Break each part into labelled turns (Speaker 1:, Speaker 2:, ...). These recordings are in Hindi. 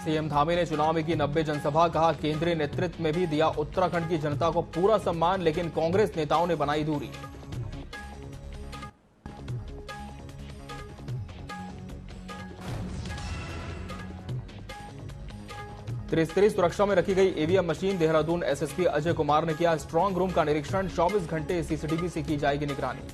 Speaker 1: सीएम धामी ने चुनाव में की 90 जनसभा, कहा केंद्रीय नेतृत्व में भी दिया उत्तराखंड की जनता को पूरा सम्मान, लेकिन कांग्रेस नेताओं ने बनाई दूरी। त्रिस्तरीय सुरक्षा में रखी गई EVM machine, Dehradun SSP Ajay Kumar ने किया स्ट्रांग रूम का निरीक्षण, 24 घंटे सीसीटीवी से की जाएगी निगरानी।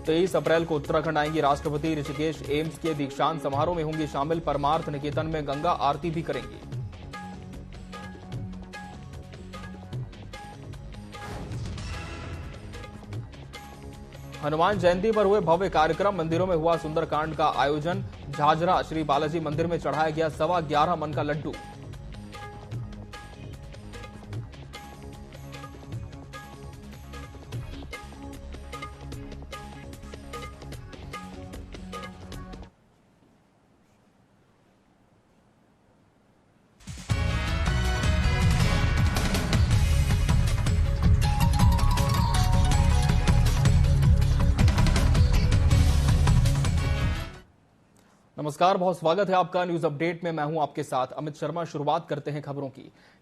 Speaker 1: 23 अप्रैल को उत्तराखंड आएंगी राष्ट्रपति, ऋषिकेश एम्स के दीक्षांत समारोह में होंगी शामिल, परमार्थ निकेतन में गंगा आरती भी करेंगी। हनुमान जयंती पर हुए भव्य कार्यक्रम, मंदिरों में हुआ सुंदरकांड का आयोजन, झाझरा श्री बालाजी मंदिर में चढ़ाया गया 11.25 मन का लड्डू। नमस्कार, बहुत स्वागत है आपका न्यूज अपडेट में। मैं हूं आपके साथ अमित शर्मा। शुरुआत करते हैं खबरों की।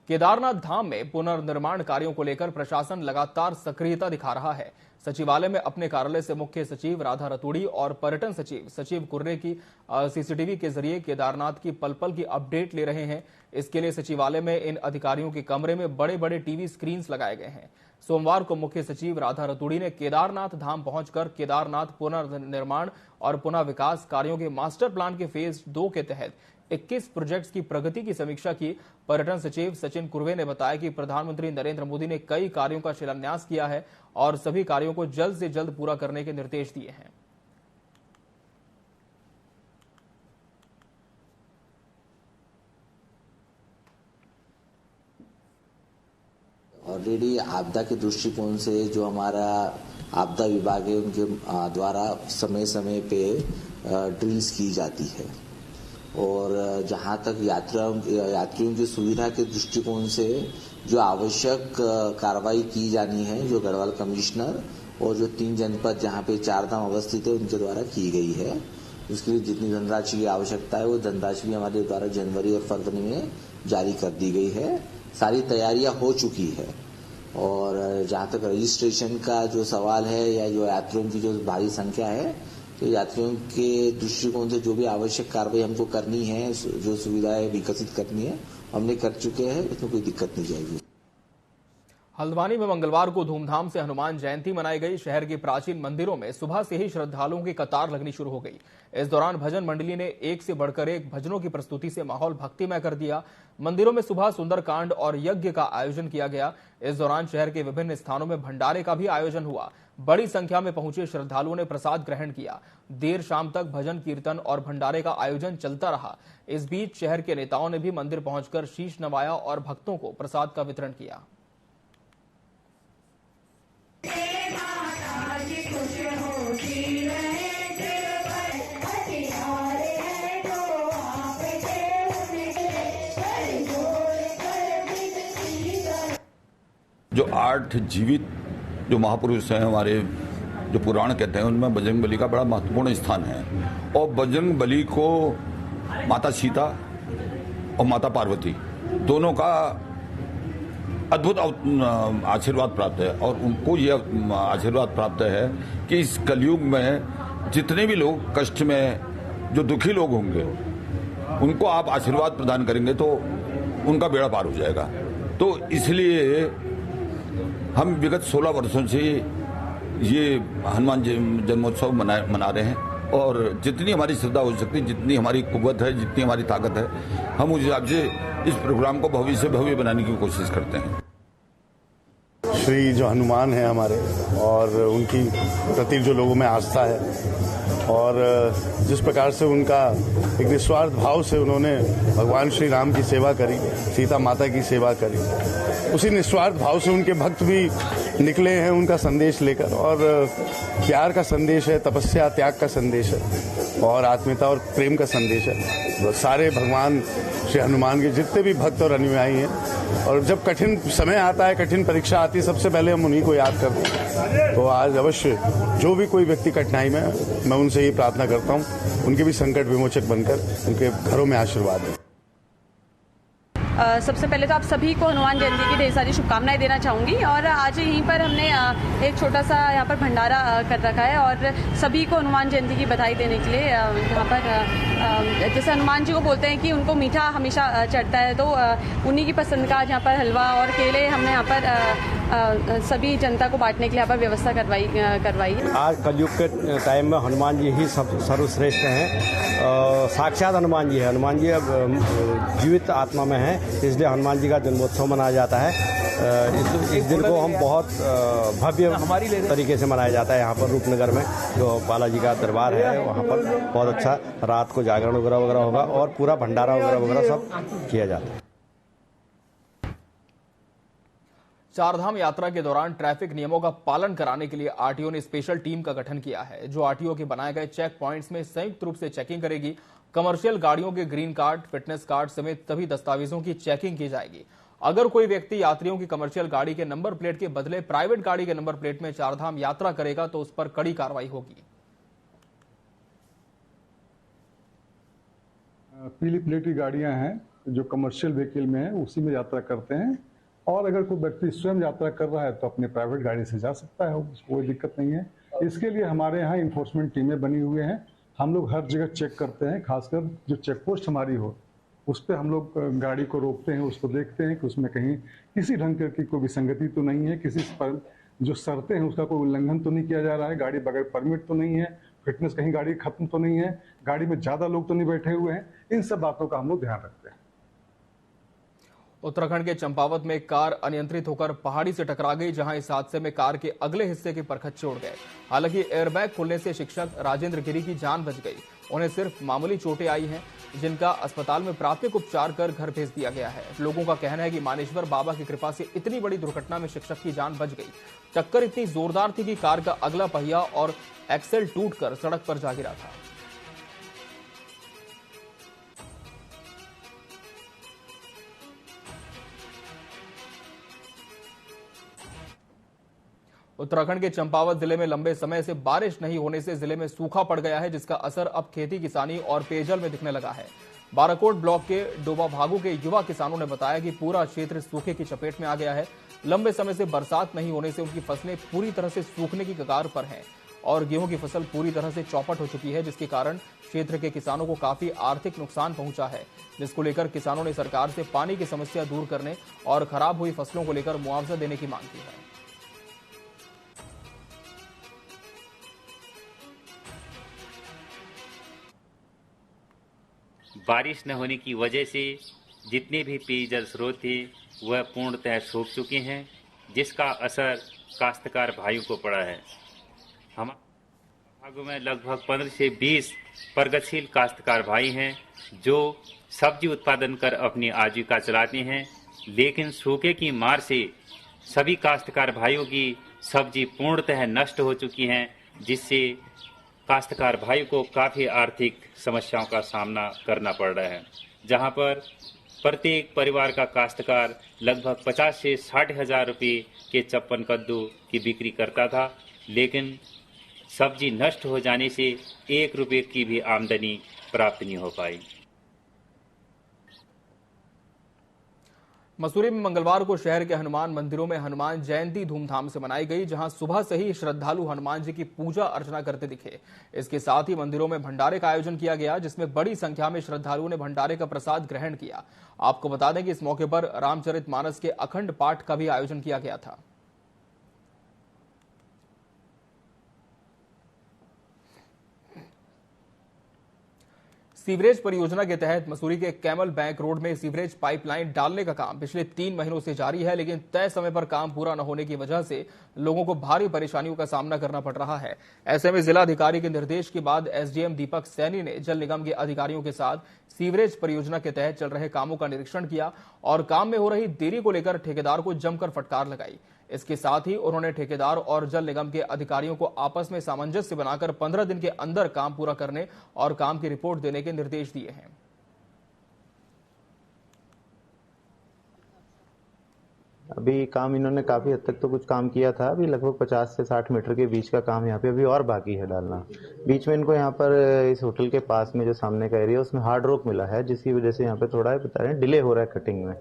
Speaker 1: केदारनाथ धाम में पुनर्निर्माण कार्यों को लेकर प्रशासन लगातार सक्रियता दिखा रहा है। सचिवालय में अपने कार्यालय से मुख्य सचिव राधा रतूड़ी और पर्यटन सचिव सचिव कुर्रे की सीसीटीवी के जरिए केदारनाथ की पल पल की अपडेट ले रहे हैं। इसके लिए सचिवालय में इन अधिकारियों के कमरे में बड़े बड़े टीवी स्क्रीन्स लगाए गए हैं। सोमवार को मुख्य सचिव राधा रतूड़ी ने केदारनाथ धाम पहुंचकर केदारनाथ पुनर्निर्माण और पुनः विकास कार्यों के मास्टर प्लान के फेज 2 के तहत 21 प्रोजेक्ट्स की प्रगति की समीक्षा की। पर्यटन सचिव सचिन कुर्वे ने बताया कि प्रधानमंत्री नरेंद्र मोदी ने कई कार्यों का शिलान्यास किया है और सभी कार्यों को जल्द से जल्द पूरा करने के निर्देश दिए हैं।
Speaker 2: ऑलरेडी आपदा के दृष्टिकोण से जो हमारा आपदा विभाग है उनके द्वारा समय समय पे ड्रिल्स की जाती है और जहां तक यात्रियों की सुविधा के दृष्टिकोण से जो आवश्यक कार्रवाई की जानी है, जो गढ़वाल कमिश्नर और जो 3 जनपद जहां पे 4 धाम अवस्थित है उनके द्वारा की गई है। उसके लिए जितनी धनराशि की आवश्यकता है वो धनराशि भी हमारे द्वारा जनवरी और फरवरी में जारी कर दी गई है। सारी तैयारियां हो चुकी है और जहां तक रजिस्ट्रेशन का जो सवाल है या जो यात्रियों की जो भारी संख्या है, तो यात्रियों के दृष्टिकोण से जो भी आवश्यक कार्रवाई हमको करनी है, जो सुविधाएं विकसित करनी है, हमने कर चुके हैं। इसमें कोई दिक्कत नहीं जाएगी।
Speaker 1: हल्द्वानी में मंगलवार को धूमधाम से हनुमान जयंती मनाई गई। शहर के प्राचीन मंदिरों में सुबह से ही श्रद्धालुओं की कतार लगनी शुरू हो गई। इस दौरान भजन मंडली ने एक से बढ़कर एक भजनों की प्रस्तुति से माहौल भक्तिमय कर दिया। मंदिरों में सुबह सुंदरकांड और यज्ञ का आयोजन किया गया। इस दौरान शहर के विभिन्न स्थानों में भंडारे का भी आयोजन हुआ। बड़ी संख्या में पहुंचे श्रद्धालुओं ने प्रसाद ग्रहण किया। देर शाम तक भजन कीर्तन और भंडारे का आयोजन चलता रहा। इस बीच शहर के नेताओं ने भी मंदिर पहुंचकर शीश नवाया और भक्तों को प्रसाद का वितरण किया।
Speaker 3: जो 8 जीवित जो महापुरुष हैं हमारे, जो पुराण कहते हैं, उनमें बजरंग बली का बड़ा महत्वपूर्ण स्थान है। और बजरंग बली को माता सीता और माता पार्वती दोनों का अद्भुत आशीर्वाद प्राप्त है और उनको यह आशीर्वाद प्राप्त है कि इस कलयुग में जितने भी लोग कष्ट में, जो दुखी लोग होंगे, उनको आप आशीर्वाद प्रदान करेंगे तो उनका बेड़ा पार हो जाएगा। तो इसलिए हम विगत 16 वर्षों से ये हनुमान जन्मोत्सव मना रहे हैं और जितनी हमारी श्रद्धा हो सकती है, जितनी हमारी कुव्वत है, जितनी हमारी ताकत है, हम उस हिसाब से इस प्रोग्राम को भव्य से भव्य बनाने की कोशिश करते हैं।
Speaker 4: श्री जो हनुमान है हमारे, और उनकी प्रति जो लोगों में आस्था है और जिस प्रकार से उनका एक निस्वार्थ भाव से उन्होंने भगवान श्री राम की सेवा करी, सीता माता की सेवा करी, उसी निस्वार्थ भाव से उनके भक्त भी निकले हैं उनका संदेश लेकर, और प्यार का संदेश है, तपस्या त्याग का संदेश है और आत्मीयता और प्रेम का संदेश है। सारे भगवान श्री हनुमान के जितने भी भक्त और अनुयायी हैं, और जब कठिन समय आता है, कठिन परीक्षा आती है, सबसे पहले हम उन्हीं को याद करते हैं। तो आज अवश्य जो भी कोई व्यक्ति कठिनाई में, मैं उनसे ये प्रार्थना करता हूँ उनके भी संकट विमोचक बनकर उनके घरों में आशीर्वाद दें।
Speaker 5: सबसे पहले तो आप सभी को हनुमान जयंती की ढेर सारी शुभकामनाएं देना चाहूँगी। और आज यहीं पर हमने एक छोटा सा यहाँ पर भंडारा कर रखा है और सभी को हनुमान जयंती की बधाई देने के लिए यहाँ पर जैसे हनुमान जी को बोलते हैं कि उनको मीठा हमेशा चढ़ता है, तो उन्हीं की पसंद का आज यहाँ पर हलवा और केले हमने यहाँ पर सभी जनता को बांटने के लिए यहाँ पर व्यवस्था करवाई है।
Speaker 6: आज कलयुग के टाइम में हनुमान जी ही सर्वश्रेष्ठ हैं। साक्षात हनुमान जी है। हनुमान जी अब जीवित आत्मा में है, इसलिए हनुमान जी का जन्मोत्सव मनाया जाता है। इस दिन को हम बहुत भव्य तरीके से मनाया जाता है। यहाँ पर रूपनगर में जो बालाजी का दरबार है वहाँ पर बहुत अच्छा रात को जागरण वगैरह होगा और पूरा भंडारा वगैरह सब किया जाता है।
Speaker 1: चारधाम यात्रा के दौरान ट्रैफिक नियमों का पालन कराने के लिए आरटीओ ने स्पेशल टीम का गठन किया है, जो आरटीओ के बनाए गए चेक पॉइंट्स में संयुक्त रूप से चेकिंग करेगी। कमर्शियल गाड़ियों के ग्रीन कार्ड, फिटनेस कार्ड समेत सभी दस्तावेजों की चेकिंग की जाएगी। अगर कोई व्यक्ति यात्रियों की कमर्शियल गाड़ी के नंबर प्लेट के बदले प्राइवेट गाड़ी के नंबर प्लेट में चारधाम यात्रा करेगा तो उस पर कड़ी कार्रवाई होगी।
Speaker 7: पीली प्लेट की गाड़ियां हैं जो कमर्शियल व्हीकल में है, उसी में यात्रा करते हैं। और अगर कोई व्यक्ति स्वयं यात्रा कर रहा है तो अपने प्राइवेट गाड़ी से जा सकता है, उसको कोई दिक्कत नहीं है। इसके लिए हमारे यहाँ इन्फोर्समेंट टीमें बनी हुई हैं। हम लोग हर जगह चेक करते हैं, खासकर जो चेक पोस्ट हमारी हो उस पर हम लोग गाड़ी को रोकते हैं, उसको देखते हैं कि उसमें कहीं किसी ढंग की कोई विसंगति तो नहीं है, किसी पर जो शर्तें हैं उसका कोई उल्लंघन तो नहीं किया जा रहा है, गाड़ी बगैर परमिट तो नहीं है, फिटनेस कहीं गाड़ी खत्म तो नहीं है, गाड़ी में ज़्यादा लोग तो नहीं बैठे हुए हैं। इन सब बातों का हम लोग ध्यान रखते हैं।
Speaker 1: उत्तराखंड के चंपावत में कार अनियंत्रित होकर पहाड़ी से टकरा गई, जहां इस हादसे में कार के अगले हिस्से के परखच्चे उड़ गए। हालांकि एयरबैग खुलने से शिक्षक राजेंद्र गिरी की जान बच गई। उन्हें सिर्फ मामूली चोटें आई हैं, जिनका अस्पताल में प्राथमिक उपचार कर घर भेज दिया गया है। लोगों का कहना है कि मानेश्वर बाबा की कृपा से इतनी बड़ी दुर्घटना में शिक्षक की जान बच गई। टक्कर इतनी जोरदार थी कि कार का अगला पहिया और एक्सेल टूटकर सड़क पर जा गिरा था। उत्तराखंड के चंपावत जिले में लंबे समय से बारिश नहीं होने से जिले में सूखा पड़ गया है, जिसका असर अब खेती किसानी और पेयजल में दिखने लगा है। बाराकोट ब्लॉक के डोबा भागू के युवा किसानों ने बताया कि पूरा क्षेत्र सूखे की चपेट में आ गया है। लंबे समय से बरसात नहीं होने से उनकी फसलें पूरी तरह से सूखने की कगार पर हैं और गेहूं की फसल पूरी तरह से चौपट हो चुकी है, जिसके कारण क्षेत्र के किसानों को काफी आर्थिक नुकसान पहुंचा है, जिसको लेकर किसानों ने सरकार से पानी की समस्या दूर करने और खराब हुई फसलों को लेकर मुआवजा देने की मांग की है।
Speaker 8: बारिश न होने की वजह से जितने भी पेयजल स्रोत थे वह पूर्णतः सूख चुके हैं, जिसका असर काश्तकार भाइयों को पड़ा है। हमारे भागों में लगभग 15 से 20 प्रगतिशील काश्तकार भाई हैं जो सब्जी उत्पादन कर अपनी आजीविका चलाते हैं, लेकिन सूखे की मार से सभी काश्तकार भाइयों की सब्जी पूर्णतः नष्ट हो चुकी हैं, जिससे काश्तकार भाई को काफ़ी आर्थिक समस्याओं का सामना करना पड़ रहा है। जहां पर प्रत्येक परिवार का काश्तकार लगभग 50 से 60 हजार रुपये के चप्पन कद्दू की बिक्री करता था, लेकिन सब्जी नष्ट हो जाने से 1 रुपये की भी आमदनी प्राप्त नहीं हो पाई।
Speaker 1: मसूरी में मंगलवार को शहर के हनुमान मंदिरों में हनुमान जयंती धूमधाम से मनाई गई, जहां सुबह से ही श्रद्धालु हनुमान जी की पूजा अर्चना करते दिखे। इसके साथ ही मंदिरों में भंडारे का आयोजन किया गया, जिसमें बड़ी संख्या में श्रद्धालुओं ने भंडारे का प्रसाद ग्रहण किया। आपको बता दें कि इस मौके पर रामचरितमानस के अखंड पाठ का भी आयोजन किया गया था। सीवरेज परियोजना के तहत मसूरी के कैमल बैंक रोड में सीवरेज पाइपलाइन डालने का काम पिछले 3 महीनों से जारी है, लेकिन तय समय पर काम पूरा न होने की वजह से लोगों को भारी परेशानियों का सामना करना पड़ रहा है। ऐसे में जिलाधिकारी के निर्देश के बाद एसडीएम दीपक सैनी ने जल निगम के अधिकारियों के साथ सीवरेज परियोजना के तहत चल रहे कामों का निरीक्षण किया और काम में हो रही देरी को लेकर ठेकेदार को जमकर फटकार लगाई। इसके साथ ही उन्होंने ठेकेदार और जल निगम के अधिकारियों को आपस में सामंजस्य बनाकर 15 दिन के अंदर काम पूरा करने और काम की रिपोर्ट देने के निर्देश दिए हैं।
Speaker 9: अभी काम इन्होंने काफी हद तक तो कुछ काम किया था। अभी लगभग 50 से 60 मीटर के बीच का काम यहाँ पे अभी और बाकी है डालना। बीच में इनको यहाँ पर इस होटल के पास में जो सामने का एरिया उसमें हार्ड रॉक मिला है, जिसकी वजह से यहाँ पे थोड़ा बता रहे हैं डिले हो रहा है कटिंग में।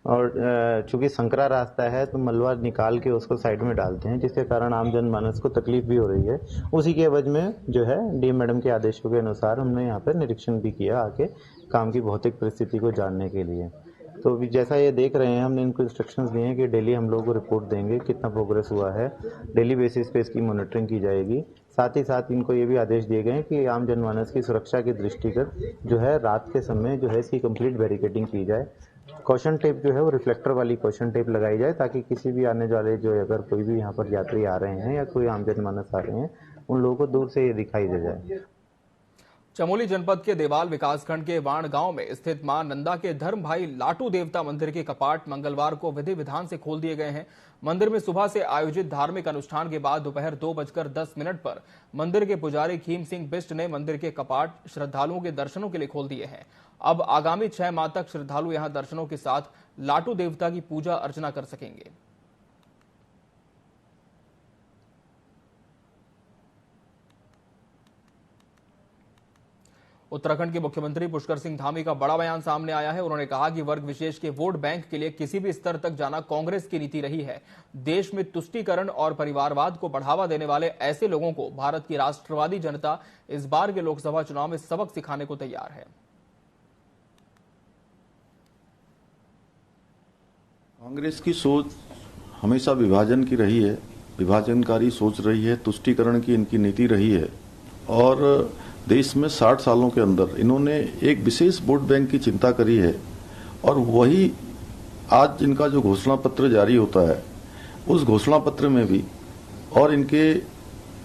Speaker 9: और चूंकि संकरा रास्ता है तो मलबा निकाल के उसको साइड में डालते हैं, जिसके कारण आम जनमानस को तकलीफ भी हो रही है। उसी के एवज में जो है डीएम मैडम के आदेशों के अनुसार हमने यहाँ पर निरीक्षण भी किया आके काम की भौतिक परिस्थिति को जानने के लिए। तो अभी जैसा ये देख रहे हैं, हमने इनको इंस्ट्रक्शंस दिए हैं कि डेली हम लोगों को रिपोर्ट देंगे कितना प्रोग्रेस हुआ है, डेली बेसिस पे इसकी मॉनिटरिंग की जाएगी। साथ ही साथ इनको ये भी आदेश दिए गए हैं कि आम जनमानस की सुरक्षा के दृष्टिगत जो है रात के समय जो है इसकी कंप्लीट बैरिकेडिंग की जाए। कॉशन टेप जो है वो रिफ्लेक्टर वाली कॉशन टेप लगाई जाए, ताकि किसी भी आने वाले जो अगर कोई भी यहाँ पर यात्री आ रहे हैं या कोई आम जनमानस आ रहे हैं उन लोगों को दूर से ये दिखाई दे जाए।
Speaker 1: चमोली जनपद के देवाल विकासखंड के वाण गांव में स्थित मां नंदा के धर्म भाई लाटू देवता मंदिर के कपाट मंगलवार को विधि विधान से खोल दिए गए हैं। मंदिर में सुबह से आयोजित धार्मिक अनुष्ठान के बाद दोपहर 2:10 पर मंदिर के पुजारी खीम सिंह बिष्ट ने मंदिर के कपाट श्रद्धालुओं के दर्शनों के लिए खोल दिए हैं। अब आगामी 6 माह तक श्रद्धालु यहां दर्शनों के साथ लाटू देवता की पूजा अर्चना कर सकेंगे। उत्तराखंड के मुख्यमंत्री पुष्कर सिंह धामी का बड़ा बयान सामने आया है। उन्होंने कहा कि वर्ग विशेष के वोट बैंक के लिए किसी भी स्तर तक जाना कांग्रेस की नीति रही है। देश में तुष्टीकरण और परिवारवाद को बढ़ावा देने वाले ऐसे लोगों को भारत की राष्ट्रवादी जनता इस बार के लोकसभा चुनाव में सबक सिखाने को तैयार है।
Speaker 10: कांग्रेस की सोच हमेशा विभाजन की रही है, विभाजनकारी सोच रही है, तुष्टीकरण की इनकी नीति रही है और देश में 60 सालों के अंदर इन्होंने एक विशेष वोट बैंक की चिंता करी है। और वही आज इनका जो घोषणा पत्र जारी होता है उस घोषणा पत्र में भी, और इनके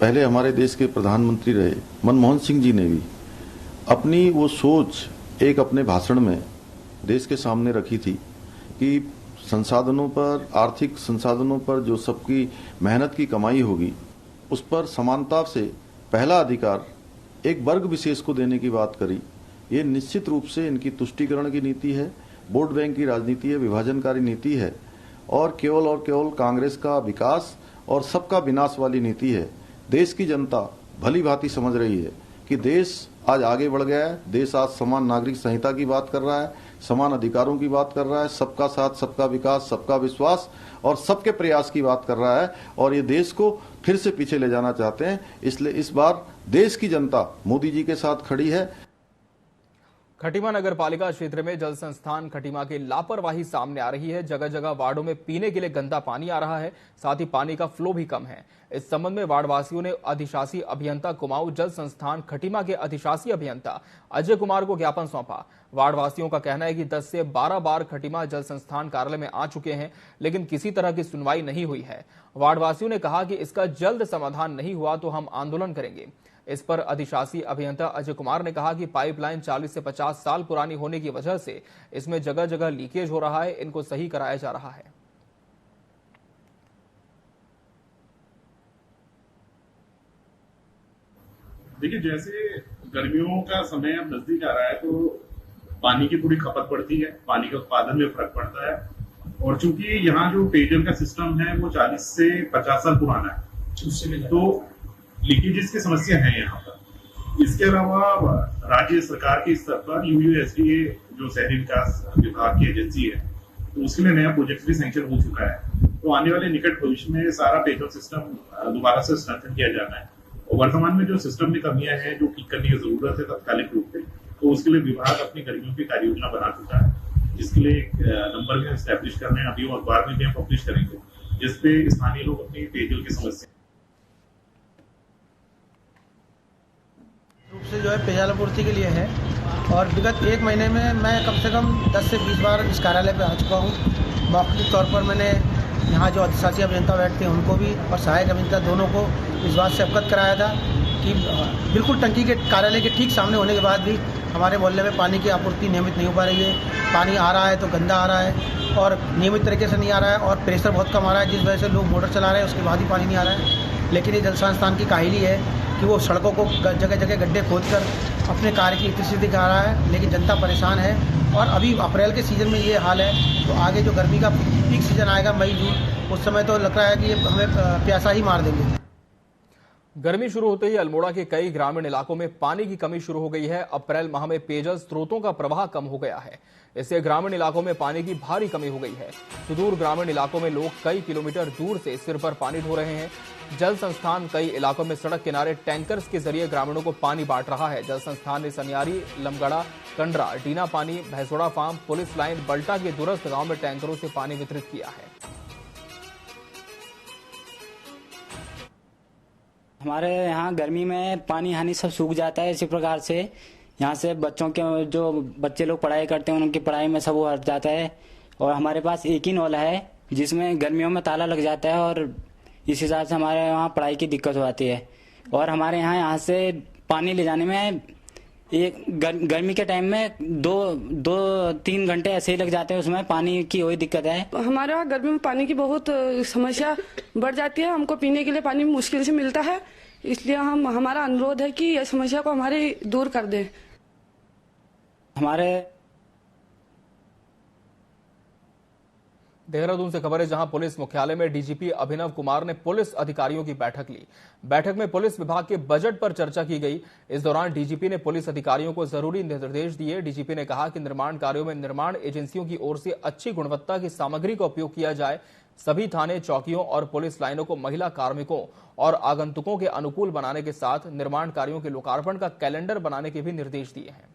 Speaker 10: पहले हमारे देश के प्रधानमंत्री रहे मनमोहन सिंह जी ने भी अपनी वो सोच एक अपने भाषण में देश के सामने रखी थी कि संसाधनों पर, आर्थिक संसाधनों पर जो सबकी मेहनत की कमाई होगी उस पर समानता से पहला अधिकार एक वर्ग विशेष को देने की बात करी। ये निश्चित रूप से इनकी तुष्टीकरण की नीति है, वोट बैंक की राजनीति है, विभाजनकारी नीति है और केवल कांग्रेस का विकास और सबका विनाश वाली नीति है। देश की जनता भली भांति समझ रही है कि देश आज आगे बढ़ गया है, देश आज समान नागरिक संहिता की बात कर रहा है, समान अधिकारों की बात कर रहा है, सबका साथ, सबका विकास, सबका विश्वास और सबके प्रयास की बात कर रहा है और ये देश को फिर से पीछे ले जाना चाहते हैं। इसलिए इस बार देश की जनता मोदी जी के साथ खड़ी है।
Speaker 1: खटीमा नगर पालिका क्षेत्र में जल संस्थान खटीमा की लापरवाही सामने आ रही है। जगह जगह वार्डों में पीने के लिए गंदा पानी आ रहा है, साथ ही पानी का फ्लो भी कम है। इस संबंध में वार्डवासियों ने अधिशासी अभियंता कुमाऊं जल संस्थान खटीमा के अधिशासी अभियंता अजय कुमार को ज्ञापन सौंपा। वार्डवासियों का कहना है कि 10 से 12 बार खटीमा जल संस्थान कार्यालय में आ चुके हैं, लेकिन किसी तरह की सुनवाई नहीं हुई है। वार्डवासियों ने कहा कि इसका जल्द समाधान नहीं हुआ तो हम आंदोलन करेंगे। इस पर अधिशासी अभियंता अजय कुमार ने कहा कि पाइपलाइन 40 से 50 साल पुरानी होने की वजह से इसमें जगह जगह लीकेज हो रहा है, इनको सही कराया जा रहा है।
Speaker 11: देखिए, जैसे गर्मियों का समय अब नजदीक आ रहा है तो पानी की थोड़ी खपत बढ़ती है, पानी के उत्पादन में फर्क पड़ता है और चूंकि यहाँ जो पेयजल का सिस्टम है वो 40 से 50 साल पुराना है तो लीकेजेस की समस्या है यहाँ पर। इसके अलावा राज्य सरकार के स्तर पर UUSDA जो शहरी विकास विभाग की एजेंसी है तो उसके लिए नया प्रोजेक्ट भी सैंक्शन हो चुका है। तो आने वाले निकट भविष्य में सारा पेयजल सिस्टम दोबारा से स्ट्रेंथन किया जाना है और वर्तमान में जो सिस्टम में कमियां हैं जो ठीक करने की जरूरत है तात्कालिक रूप से, तो उसके लिए विभाग अपनी गर्मियों की कार्य योजना बना चुका है, जिसके लिए एक नंबर भी एस्टैब्लिश करने अभी और बाद में भी हम पब्लिश करेंगे, जिसपे स्थानीय लोग अपनी पेयजल की समस्या
Speaker 12: रूप से जो है पेयजल आपूर्ति के लिए है। और विगत 1 महीने में मैं कम से कम 10 से 20 बार इस कार्यालय पर आ चुका हूँ। मौखिक तौर पर मैंने यहाँ जो अधिशासी अभियंता बैठते हैं उनको भी और सहायक अभियंता दोनों को इस बात से अवगत कराया था कि बिल्कुल टंकी के कार्यालय के ठीक सामने होने के बाद भी हमारे मोहल्ले में पानी की आपूर्ति नियमित नहीं हो पा रही है। पानी आ रहा है तो गंदा आ रहा है और नियमित तरीके से नहीं आ रहा है और प्रेशर बहुत कम आ रहा है, जिस वजह से लोग मोटर चला रहे हैं, उसके बाद ही पानी नहीं आ रहा है। लेकिन ये जल संस्थान की काहिली है कि वो सड़कों को जगह जगह गड्ढे खोदकर अपने कार्य की स्थिति दिखा रहा है, लेकिन जनता परेशान है। और अभी अप्रैल के सीज़न में ये हाल है तो आगे जो गर्मी का पीक सीजन आएगा मई जून, उस समय तो लग रहा है कि हमें प्यासा ही मार देंगे।
Speaker 1: गर्मी शुरू होते ही अल्मोड़ा के कई ग्रामीण इलाकों में पानी की कमी शुरू हो गई है। अप्रैल माह में पेयजल स्रोतों का प्रवाह कम हो गया है, इससे ग्रामीण इलाकों में पानी की भारी कमी हो गई है। सुदूर ग्रामीण इलाकों में लोग कई किलोमीटर दूर से सिर पर पानी ढो रहे हैं। जल संस्थान कई इलाकों में सड़क किनारे टैंकर्स के जरिए ग्रामीणों को पानी बांट रहा है। जल संस्थान ने सनियारी, लमगड़ा, कंडरा, डीना पानी, भैंसोड़ा फार्म, पुलिस लाइन, बल्टा के दूरस्थ गांव में टैंकरों से पानी वितरित किया है।
Speaker 13: हमारे यहाँ गर्मी में पानी हानि सब सूख जाता है। इसी प्रकार से यहाँ से बच्चों के जो बच्चे लोग पढ़ाई करते हैं उनकी पढ़ाई में सब वो हट जाता है। और हमारे पास एक ही नल है जिसमें गर्मियों में ताला लग जाता है और इस हिसाब से हमारे वहाँ पढ़ाई की दिक्कत हो जाती है। और हमारे यहाँ से पानी ले जाने में एक गर्मी के टाइम में दो तीन घंटे ऐसे ही लग जाते हैं, उसमें पानी की वही दिक्कत है।
Speaker 14: हमारे यहाँ गर्मी में पानी की बहुत समस्या बढ़ जाती है। हमको पीने के लिए पानी मुश्किल से मिलता है, इसलिए हमारा अनुरोध है कि यह समस्या को हमारी दूर कर दें।
Speaker 13: हमारे
Speaker 1: देहरादून से खबर है, जहां पुलिस मुख्यालय में डीजीपी अभिनव कुमार ने पुलिस अधिकारियों की बैठक ली। बैठक में पुलिस विभाग के बजट पर चर्चा की गई। इस दौरान डीजीपी ने पुलिस अधिकारियों को जरूरी निर्देश दिए। डीजीपी ने कहा कि निर्माण कार्यों में निर्माण एजेंसियों की ओर से अच्छी गुणवत्ता की सामग्री का उपयोग किया जाए। सभी थाने, चौकियों और पुलिस लाइनों को महिला कार्मिकों और आगंतुकों के अनुकूल बनाने के साथ निर्माण कार्यों के लोकार्पण का कैलेंडर बनाने के भी निर्देश दिए हैं।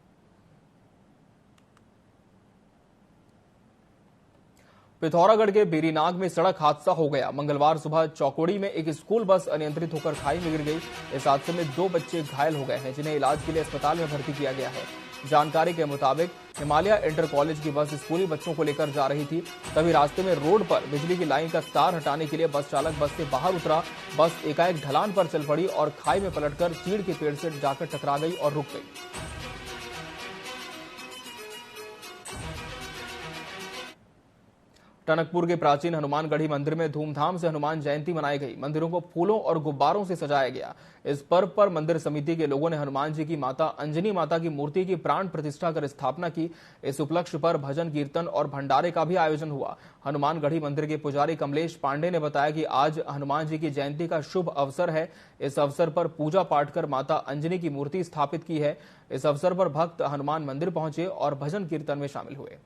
Speaker 1: पिथौरागढ़ के बेरीनाग में सड़क हादसा हो गया। मंगलवार सुबह चौकोड़ी में एक स्कूल बस अनियंत्रित होकर खाई में गिर गई। इस हादसे में 2 बच्चे घायल हो गए हैं, जिन्हें इलाज के लिए अस्पताल में भर्ती किया गया है। जानकारी के मुताबिक हिमालय इंटर कॉलेज की बस स्कूली बच्चों को लेकर जा रही थी। तभी रास्ते में रोड पर बिजली की लाइन का तार हटाने के लिए बस चालक बस से बाहर उतरा। बस एकाएक ढलान पर चल पड़ी और खाई में पलटकर चीड़ के पेड़ से जाकर टकरा गई और रुक गई। टनकपुर के प्राचीन हनुमानगढ़ी मंदिर में धूमधाम से हनुमान जयंती मनाई गई। मंदिरों को फूलों और गुब्बारों से सजाया गया। इस पर्व पर मंदिर समिति के लोगों ने हनुमान जी की माता अंजनी माता की मूर्ति की प्राण प्रतिष्ठा कर स्थापना की। इस उपलक्ष्य पर भजन कीर्तन और भंडारे का भी आयोजन हुआ। हनुमानगढ़ी मंदिर के पुजारी कमलेश पांडे ने बताया कि आज हनुमान जी की जयंती का शुभ अवसर है। इस अवसर पर पूजा पाठ कर माता अंजनी की मूर्ति स्थापित की है। इस अवसर पर भक्त हनुमान मंदिर पहुंचे और भजन कीर्तन में शामिल हुए।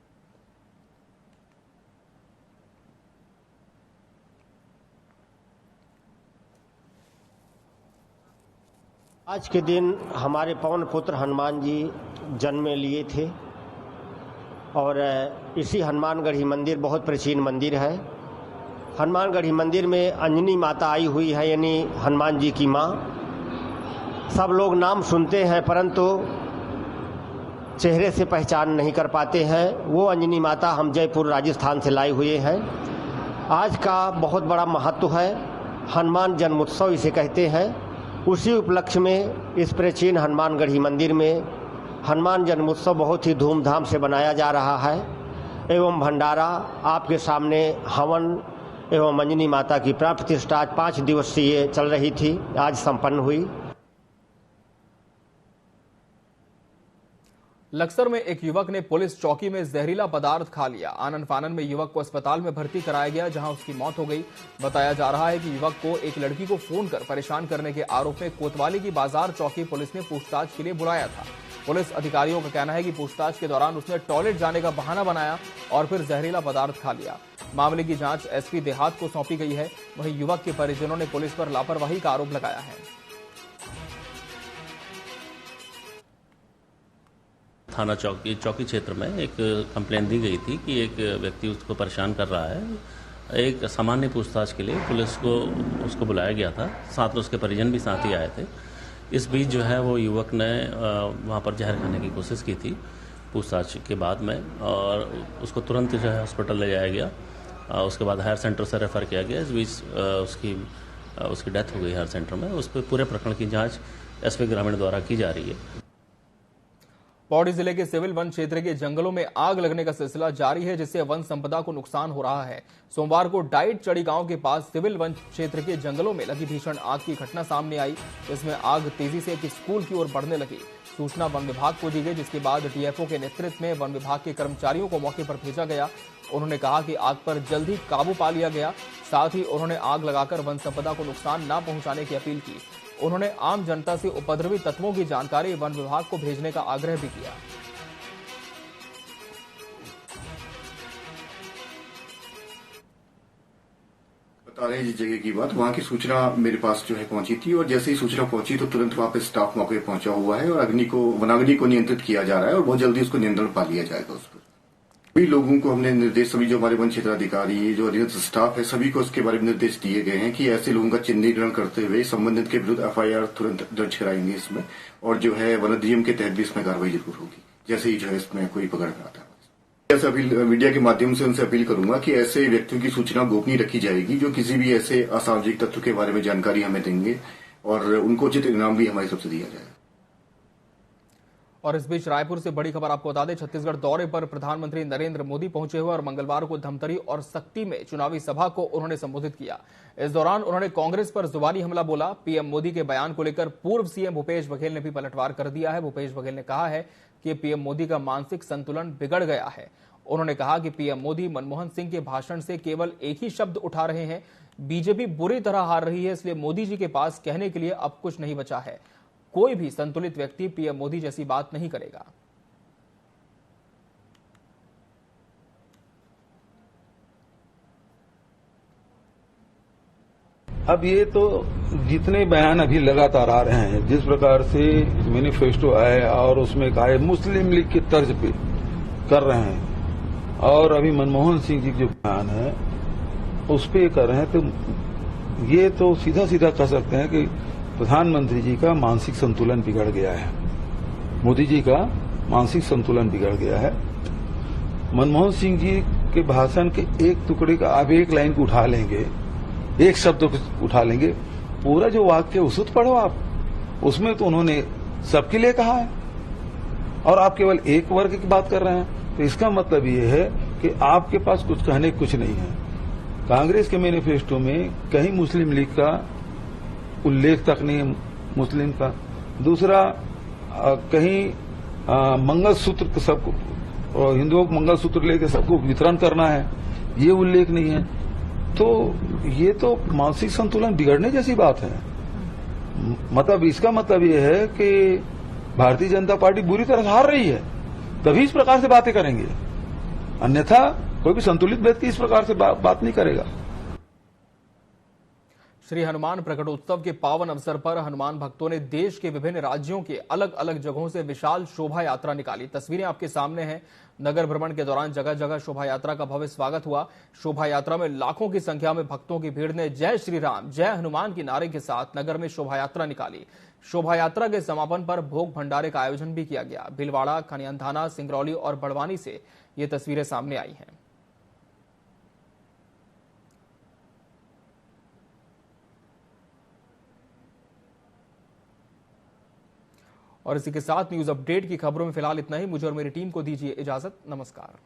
Speaker 15: आज के दिन हमारे पवन पुत्र हनुमान जी जन्म लिए थे और इसी हनुमानगढ़ी मंदिर बहुत प्राचीन मंदिर है। हनुमानगढ़ी मंदिर में अंजनी माता आई हुई है, यानी हनुमान जी की माँ। सब लोग नाम सुनते हैं परंतु चेहरे से पहचान नहीं कर पाते हैं। वो अंजनी माता हम जयपुर राजस्थान से लाए हुए हैं। आज का बहुत बड़ा महत्व है, हनुमान जन्मोत्सव इसे कहते हैं। उसी उपलक्ष्य में इस प्राचीन हनुमानगढ़ी मंदिर में हनुमान जन्मोत्सव बहुत ही धूमधाम से मनाया जा रहा है एवं भंडारा आपके सामने हवन एवं अंजनी माता की प्राण प्रतिष्ठा आज 5 दिवसीय चल रही थी, आज संपन्न हुई।
Speaker 1: लक्सर में एक युवक ने पुलिस चौकी में जहरीला पदार्थ खा लिया। आनन फानन में युवक को अस्पताल में भर्ती कराया गया, जहां उसकी मौत हो गई। बताया जा रहा है कि युवक को एक लड़की को फोन कर परेशान करने के आरोप में कोतवाली की बाजार चौकी पुलिस ने पूछताछ के लिए बुलाया था। पुलिस अधिकारियों का कहना है कि पूछताछ के दौरान उसने टॉयलेट जाने का बहाना बनाया और फिर जहरीला पदार्थ खा लिया। मामले की जांच एसपी देहात को सौंपी गई है। वहीं युवक के परिजनों ने पुलिस पर लापरवाही का आरोप लगाया है।
Speaker 16: थाना चौकी क्षेत्र में एक कंप्लेंट दी गई थी कि एक व्यक्ति उसको परेशान कर रहा है। एक सामान्य पूछताछ के लिए पुलिस को उसको बुलाया गया था, साथ में उसके परिजन भी साथ ही आए थे। इस बीच जो है वो युवक ने वहाँ पर जहर खाने की कोशिश की थी पूछताछ के बाद में, और उसको तुरंत जो है हॉस्पिटल ले जाया गया। उसके बाद हायर सेंटर से रेफर किया गया। इस बीच उसकी डेथ हो गई हायर सेंटर में। उस पर पूरे प्रकरण की जाँच एसपी ग्रामीण द्वारा की जा रही है।
Speaker 1: पौड़ी जिले के सिविल वन क्षेत्र के जंगलों में आग लगने का सिलसिला जारी है, जिससे वन संपदा को नुकसान हो रहा है। सोमवार को डाइट चढ़ी गांव के पास सिविल वन क्षेत्र के जंगलों में लगी भीषण आग की घटना सामने आई। इसमें आग तेजी से एक स्कूल की ओर बढ़ने लगी। सूचना वन विभाग को दी गई, जिसके बाद डीएफओ के नेतृत्व में वन विभाग के कर्मचारियों को मौके पर भेजा गया। उन्होंने कहा कि आग पर जल्द ही काबू पा लिया गया। साथ ही उन्होंने आग लगाकर वन संपदा को नुकसान न पहुंचाने की अपील की। उन्होंने आम जनता से उपद्रवी तत्वों की जानकारी वन विभाग को भेजने का आग्रह भी किया।
Speaker 17: बता रहे हैं जिस जगह की बात, वहां की सूचना मेरे पास जो है पहुंची थी और जैसे ही सूचना पहुंची तो तुरंत वहां पे स्टाफ मौके पे पहुंचा हुआ है और वनाग्नि को नियंत्रित किया जा रहा है और बहुत जल्दी उसको नियंत्रण पा लिया जाएगा। उस पर सभी लोगों को हमने निर्देश, सभी जो हमारे वन क्षेत्र अधिकारी, जो अधीनस्थ स्टाफ है, सभी को इसके बारे में निर्देश दिए गए हैं कि ऐसे लोगों का चिन्हीकरण करते हुए संबंधित के विरुद्ध एफआईआर तुरंत दर्ज कराएंगे इसमें, और जो है वन अधिनियम के तहत भी इसमें कार्रवाई जरूर होगी जैसे ही जो है इसमें कोई पकड़ में आता है। ऐसे अपील मीडिया के माध्यम से उनसे अपील करूंगा कि ऐसे व्यक्तियों की सूचना गोपनीय रखी जाएगी जो किसी भी ऐसे असामाजिक तत्व के बारे में जानकारी हमें देंगे और उनको उचित इनाम भी हमारी तरफ से दिया जाएगा।
Speaker 1: और इस बीच रायपुर से बड़ी खबर आपको बता दें, छत्तीसगढ़ दौरे पर प्रधानमंत्री नरेंद्र मोदी पहुंचे हुए और मंगलवार को धमतरी और सक्ती में चुनावी सभा को उन्होंने संबोधित किया। इस दौरान उन्होंने कांग्रेस पर जुबानी हमला बोला। पीएम मोदी के बयान को लेकर पूर्व सीएम भूपेश बघेल ने भी पलटवार कर दिया है। भूपेश बघेल ने कहा है कि पीएम मोदी का मानसिक संतुलन बिगड़ गया है। उन्होंने कहा कि पीएम मोदी मनमोहन सिंह के भाषण से केवल एक ही शब्द उठा रहे हैं। बीजेपी बुरी तरह हार रही है, इसलिए मोदी जी के पास कहने के लिए अब कुछ नहीं बचा है। कोई भी संतुलित व्यक्ति पीएम मोदी जैसी बात नहीं करेगा।
Speaker 18: अब ये तो जितने बयान अभी लगातार आ रहे हैं, जिस प्रकार से मैनिफेस्टो आए और उसमें कहा मुस्लिम लीग की तर्ज पे कर रहे हैं और अभी मनमोहन सिंह जी जो बयान है उस पे कर रहे हैं, तो ये तो सीधा सीधा कह सकते हैं कि प्रधानमंत्री जी का मानसिक संतुलन बिगड़ गया है। मोदी जी का मानसिक संतुलन बिगड़ गया है। मनमोहन सिंह जी के भाषण के एक टुकड़े का आप एक लाइन को उठा लेंगे, एक शब्द को उठा लेंगे, पूरा जो वाक्य उसको तो पढ़ो आप, उसमें तो उन्होंने सबके लिए कहा है और आप केवल एक वर्ग की बात कर रहे हैं। तो इसका मतलब ये है कि आपके पास कुछ कहने कुछ नहीं है। कांग्रेस के मैनिफेस्टो में कहीं मुस्लिम लीग का उल्लेख तक नहीं है, मुस्लिम का। दूसरा, कहीं मंगलसूत्र सबको, हिंदुओं को मंगलसूत्र लेकर सबको वितरण करना है, ये उल्लेख नहीं है। तो ये तो मानसिक संतुलन बिगड़ने जैसी बात है। मतलब इसका मतलब ये है कि भारतीय जनता पार्टी बुरी तरह हार रही है, तभी इस प्रकार से बातें करेंगे, अन्यथा कोई भी संतुलित व्यक्ति इस प्रकार से बात नहीं करेगा।
Speaker 1: श्री हनुमान प्रकटोत्सव के पावन अवसर पर हनुमान भक्तों ने देश के विभिन्न राज्यों के अलग अलग जगहों से विशाल शोभा यात्रा निकाली। तस्वीरें आपके सामने हैं। नगर भ्रमण के दौरान जगह जगह शोभा यात्रा का भव्य स्वागत हुआ। शोभा यात्रा में लाखों की संख्या में भक्तों की भीड़ ने जय श्री राम, जय हनुमान की नारे के साथ नगर में शोभा यात्रा निकाली। शोभा यात्रा के समापन पर भोग भंडारे का आयोजन भी किया गया। भीलवाड़ा, खनियांथाना, सिंगरौली और बड़वानी से ये तस्वीरें सामने आई हैं। और इसी के साथ न्यूज अपडेट की खबरों में फिलहाल इतना ही। मुझे और मेरी टीम को दीजिए इजाजत। नमस्कार।